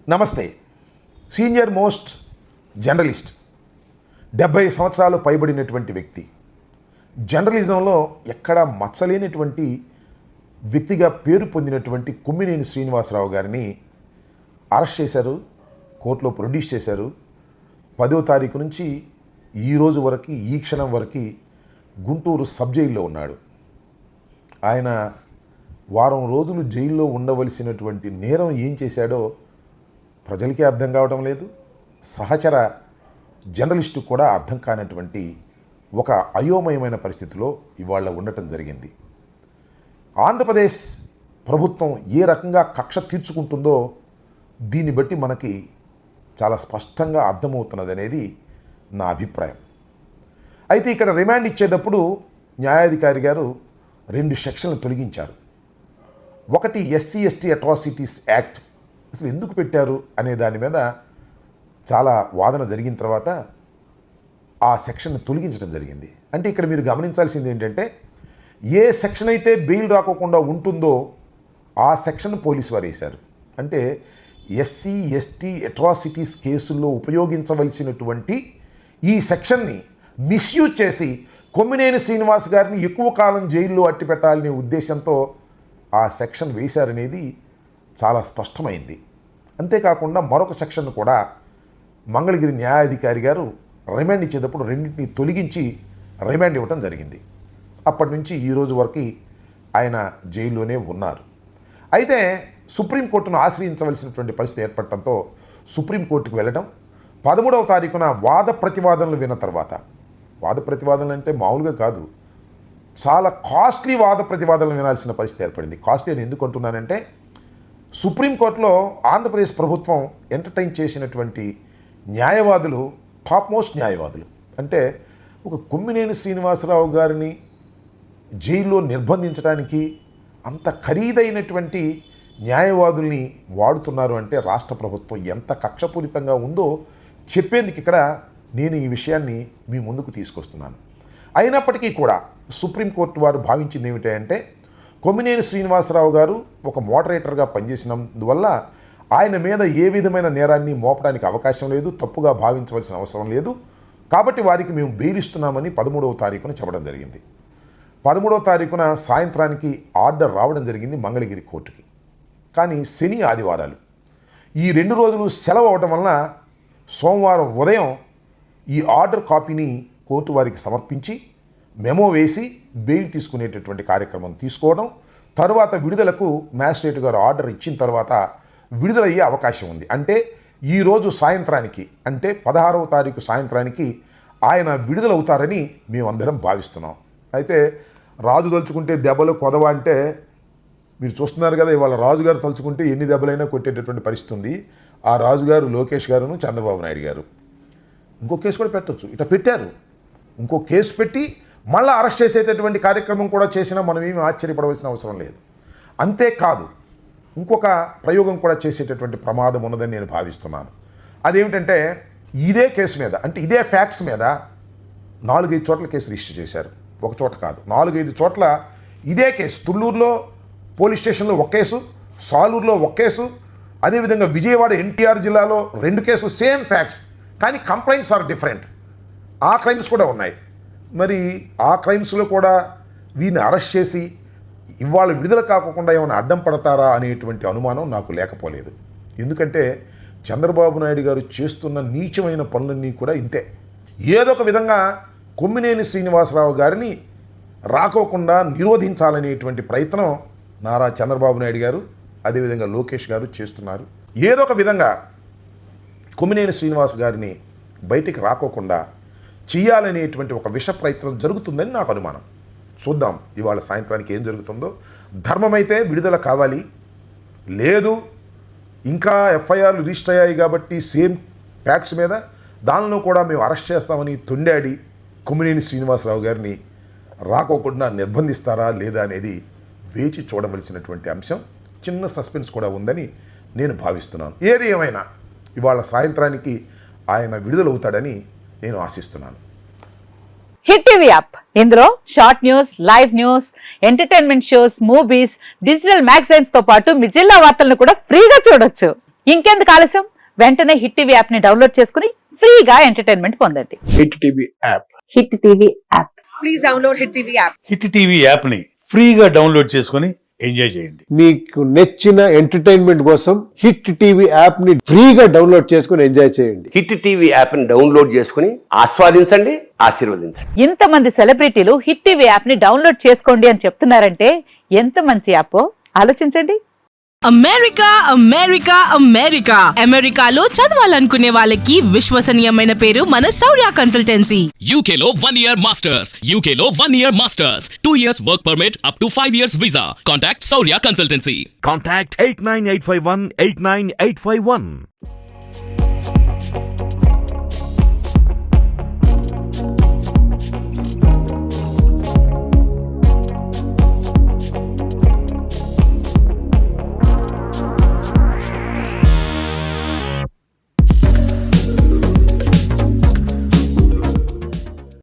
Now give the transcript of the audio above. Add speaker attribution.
Speaker 1: నమస్తే. Senior most journalist, 70 సంవత్సరాలు పైబడినటువంటి వ్యక్తి, జర్నలిజంలో ఎక్కడా మచ్చలేనటువంటి వ్యక్తిగా పేరు పొందినటువంటి కొమ్మినేని శ్రీనివాసరావు గారిని అరెస్ట్ చేశారు, కోర్టులో ప్రొడ్యూస్ చేశారు. 10వ తారీఖు నుంచి ఈ రోజు వరకు, ఈ క్షణం వరకు గుంటూరు సబ్ జైల్లో ఉన్నాడు. ఆయన వారం రోజులు జైల్లో ఉండవలసినటువంటి నేరం ఏం చేశాడో ప్రజలకి అర్థం కావడం లేదు, సహచర జర్నలిస్టు కూడా అర్థం కానటువంటి ఒక అయోమయమైన పరిస్థితిలో ఇవాళ ఉండటం జరిగింది. ఆంధ్రప్రదేశ్ ప్రభుత్వం ఏ రకంగా కక్ష తీర్చుకుంటుందో దీన్ని బట్టి మనకి చాలా స్పష్టంగా అర్థమవుతున్నది అనేది నా అభిప్రాయం. అయితే ఇక్కడ రిమాండ్ ఇచ్చేటప్పుడు న్యాయాధికారి గారు 2 సెక్షన్లు తొలగించారు. ఒకటి SC/ST అట్రాసిటీస్ యాక్ట్ అసలు ఎందుకు పెట్టారు అనే దాని మీద చాలా వాదన జరిగిన తర్వాత ఆ సెక్షన్ని తొలగించడం జరిగింది. అంటే ఇక్కడ మీరు గమనించాల్సింది ఏంటంటే, ఏ సెక్షన్ అయితే బెయిల్ రాకోకుండా ఉంటుందో ఆ సెక్షన్ పోలీసు వారు వేశారు. అంటే SC/ST అట్రాసిటీస్ కేసుల్లో ఉపయోగించవలసినటువంటి ఈ సెక్షన్ని మిస్యూజ్ చేసి కొమ్మినేని శ్రీనివాస్ గారిని ఎక్కువ కాలం జైల్లో అట్టిపెట్టాలనే ఉద్దేశంతో ఆ సెక్షన్ వేశారనేది చాలా స్పష్టమైంది. అంతేకాకుండా మరొక సెక్షన్ కూడా మంగళగిరి న్యాయాధికారి గారు రిమాండ్ ఇచ్చేటప్పుడు రెండింటిని తొలగించి రిమాండ్ ఇవ్వడం జరిగింది. అప్పటి నుంచి ఈ రోజు వరకు ఆయన జైల్లోనే ఉన్నారు. అయితే సుప్రీంకోర్టును ఆశ్రయించవలసినటువంటి పరిస్థితి ఏర్పడటంతో సుప్రీంకోర్టుకు వెళ్ళడం, 13వ తారీఖున వాద ప్రతివాదనలు విన్న తర్వాత, వాద ప్రతివాదనలు అంటే మామూలుగా కాదు, చాలా కాస్ట్లీ వాద ప్రతివాదనలు వినాల్సిన పరిస్థితి ఏర్పడింది. కాస్ట్లీ అని ఎందుకు అంటున్నానంటే, సుప్రీంకోర్టులో ఆంధ్రప్రదేశ్ ప్రభుత్వం ఎంటర్టైన్ చేసినటువంటి న్యాయవాదులు టాప్ మోస్ట్ న్యాయవాదులు. అంటే ఒక కొమ్మినేని శ్రీనివాసరావు గారిని జైల్లో నిర్బంధించడానికి అంత ఖరీదైనటువంటి న్యాయవాదుల్ని వాడుతున్నారు అంటే రాష్ట్ర ప్రభుత్వం ఎంత కక్షపూరితంగా ఉందో చెప్పేందుకు ఇక్కడ నేను ఈ విషయాన్ని మీ ముందుకు తీసుకొస్తున్నాను. అయినప్పటికీ కూడా సుప్రీంకోర్టు వారు భావించింది ఏమిటంటే, కొమ్మినేని శ్రీనివాసరావు గారు ఒక మోడరేటర్గా పనిచేసినందువల్ల ఆయన మీద ఏ విధమైన నేరాన్ని మోపడానికి అవకాశం లేదు, తప్పుగా భావించవలసిన అవసరం లేదు, కాబట్టి వారికి మేము బెయిల్ ఇస్తున్నామని 13వ తారీఖున చెప్పడం జరిగింది. 13వ తారీఖున సాయంత్రానికి ఆర్డర్ రావడం జరిగింది మంగళగిరి కోర్టుకి. కానీ శని ఆదివారాలు ఈ 2 రోజులు సెలవు అవడం వలన సోమవారం ఉదయం ఈ ఆర్డర్ కాపీని కోర్టు వారికి సమర్పించి మెమో వేసి బెయిల్ తీసుకునేటటువంటి కార్యక్రమం తీసుకోవడం, తరువాత విడుదలకు మ్యాజిస్ట్రేట్ గారు ఆర్డర్ ఇచ్చిన తర్వాత విడుదలయ్యే అవకాశం ఉంది. అంటే ఈరోజు సాయంత్రానికి, అంటే 16వ తారీఖు సాయంత్రానికి ఆయన విడుదలవుతారని మేమందరం భావిస్తున్నాం. అయితే రాజు తలుచుకుంటే దెబ్బలు కొదవ అంటే మీరు చూస్తున్నారు కదా, ఇవాళ రాజుగారు తలుచుకుంటే ఎన్ని దెబ్బలైనా కొట్టేటటువంటి పరిస్థితి ఉంది. ఆ రాజుగారు లోకేష్ గారును చంద్రబాబు నాయుడు గారు. ఇంకో కేసు కూడా పెట్టచ్చు, ఇట్లా పెట్టారు. ఇంకో కేసు పెట్టి మళ్ళీ అరెస్ట్ చేసేటటువంటి కార్యక్రమం కూడా చేసినా మనం ఏమీ ఆశ్చర్యపడవలసిన అవసరం లేదు. అంతేకాదు, ఇంకొక ప్రయోగం కూడా చేసేటటువంటి ప్రమాదం ఉన్నదని నేను భావిస్తున్నాను. అదేమిటంటే, ఇదే కేసు మీద, అంటే ఇదే ఫ్యాక్ట్స్ మీద 4-5 చోట్ల కేసు రిజిస్టర్ చేశారు. ఒక చోట కాదు, 4-5 చోట్ల ఇదే కేసు. తుళ్ళూరులో పోలీస్ స్టేషన్లో ఒక కేసు, సాలూరులో ఒక కేసు, అదేవిధంగా విజయవాడ NTR జిల్లాలో 2 కేసులు, సేమ్ ఫ్యాక్ట్స్, కానీ కంప్లైంట్స్ ఆర్ డిఫరెంట్. ఆ క్రైమ్స్ కూడా ఉన్నాయి. మరి ఆ క్రైమ్స్లో కూడా వీరిని అరెస్ట్ చేసి ఇవాళ విడుదల కాకుండా ఏమైనా అడ్డం పడతారా అనేటువంటి అనుమానం నాకు లేకపోలేదు. ఎందుకంటే చంద్రబాబు నాయుడు గారు చేస్తున్న నీచమైన పనులన్నీ కూడా ఇంతే. ఏదో ఒక విధంగా కొమ్మినేని శ్రీనివాసరావు గారిని రాకోకుండా నిరోధించాలనేటువంటి ప్రయత్నం నారా చంద్రబాబు నాయుడు గారు, అదేవిధంగా లోకేష్ గారు చేస్తున్నారు. ఏదో ఒక విధంగా కొమ్మినేని శ్రీనివాస్ గారిని బయటికి రాకోకుండా చేయాలనేటువంటి ఒక విష ప్రయత్నం జరుగుతుందని నాకు అనుమానం. చూద్దాం ఇవాళ సాయంత్రానికి ఏం జరుగుతుందో. ధర్మమైతే విడుదల కావాలి, లేదు ఇంకా FIRలు రిజిస్టర్ అయ్యాయి కాబట్టి సేమ్ ఫ్యాక్ట్స్ మీద దానిలో కూడా మేము అరెస్ట్ చేస్తామని తొండాడి కొమ్మినేని శ్రీనివాసరావు గారిని రాకోకుండా నిర్బంధిస్తారా లేదా అనేది వేచి చూడవలసినటువంటి అంశం. చిన్న సస్పెన్స్ కూడా ఉందని నేను భావిస్తున్నాను. ఏది ఏమైనా ఇవాళ సాయంత్రానికి ఆయన విడుదలవుతాడని నేను ఆశిస్తున్నాను.
Speaker 2: హిట్ టీవీ యాప్, ఇందులో short news, live news, entertainment shows, movies, digital magazines తో పాటు మీ జిల్లా వార్తలను కూడా ఫ్రీగా చూడొచ్చు. ఇంకెందుకు ఆలస్యం, వెంటనే హిట్ టీవీ యాప్ ని డౌన్లోడ్ చేసుకుని ఫ్రీగా ఎంటర్టైన్మెంట్ పొందండి.
Speaker 3: Hit TV app.
Speaker 2: Hit TV app.
Speaker 4: Please download Hit TV app.
Speaker 5: Hit TV యాప్ని ఫ్రీగా డౌన్లోడ్ చేసుకొని ఎంజాయ్ చేయండి.
Speaker 3: మీకు నచ్చిన ఎంటర్టైన్మెంట్ కోసం హిట్ టీవీ యాప్ ని ఫ్రీగా డౌన్లోడ్ చేసుకుని ఎంజాయ్ చేయండి.
Speaker 6: హిట్ టీవీ యాప్ని డౌన్లోడ్ చేసుకుని ఆస్వాదించండి, ఆశీర్వదించండి.
Speaker 2: ఇంతమంది సెలబ్రిటీలు హిట్ టీవీ యాప్ ని డౌన్లోడ్ చేసుకోండి అని చెప్తున్నారంటే ఎంత మంచి యాప్ ఆలోచించండి.
Speaker 7: అమెరికా అమెరికా అమెరికా అమెరికాలో చదవాలనుకునే వాళ్ళకి విశ్వసనీయమైన పేరు మన శౌర్య consultancy.
Speaker 8: UK Law 1 Year Masters. UK Law 1 Year Masters. 2 years work permit up to 5 years visa. Contact Saurya Consultancy.
Speaker 9: Contact 89851 89851.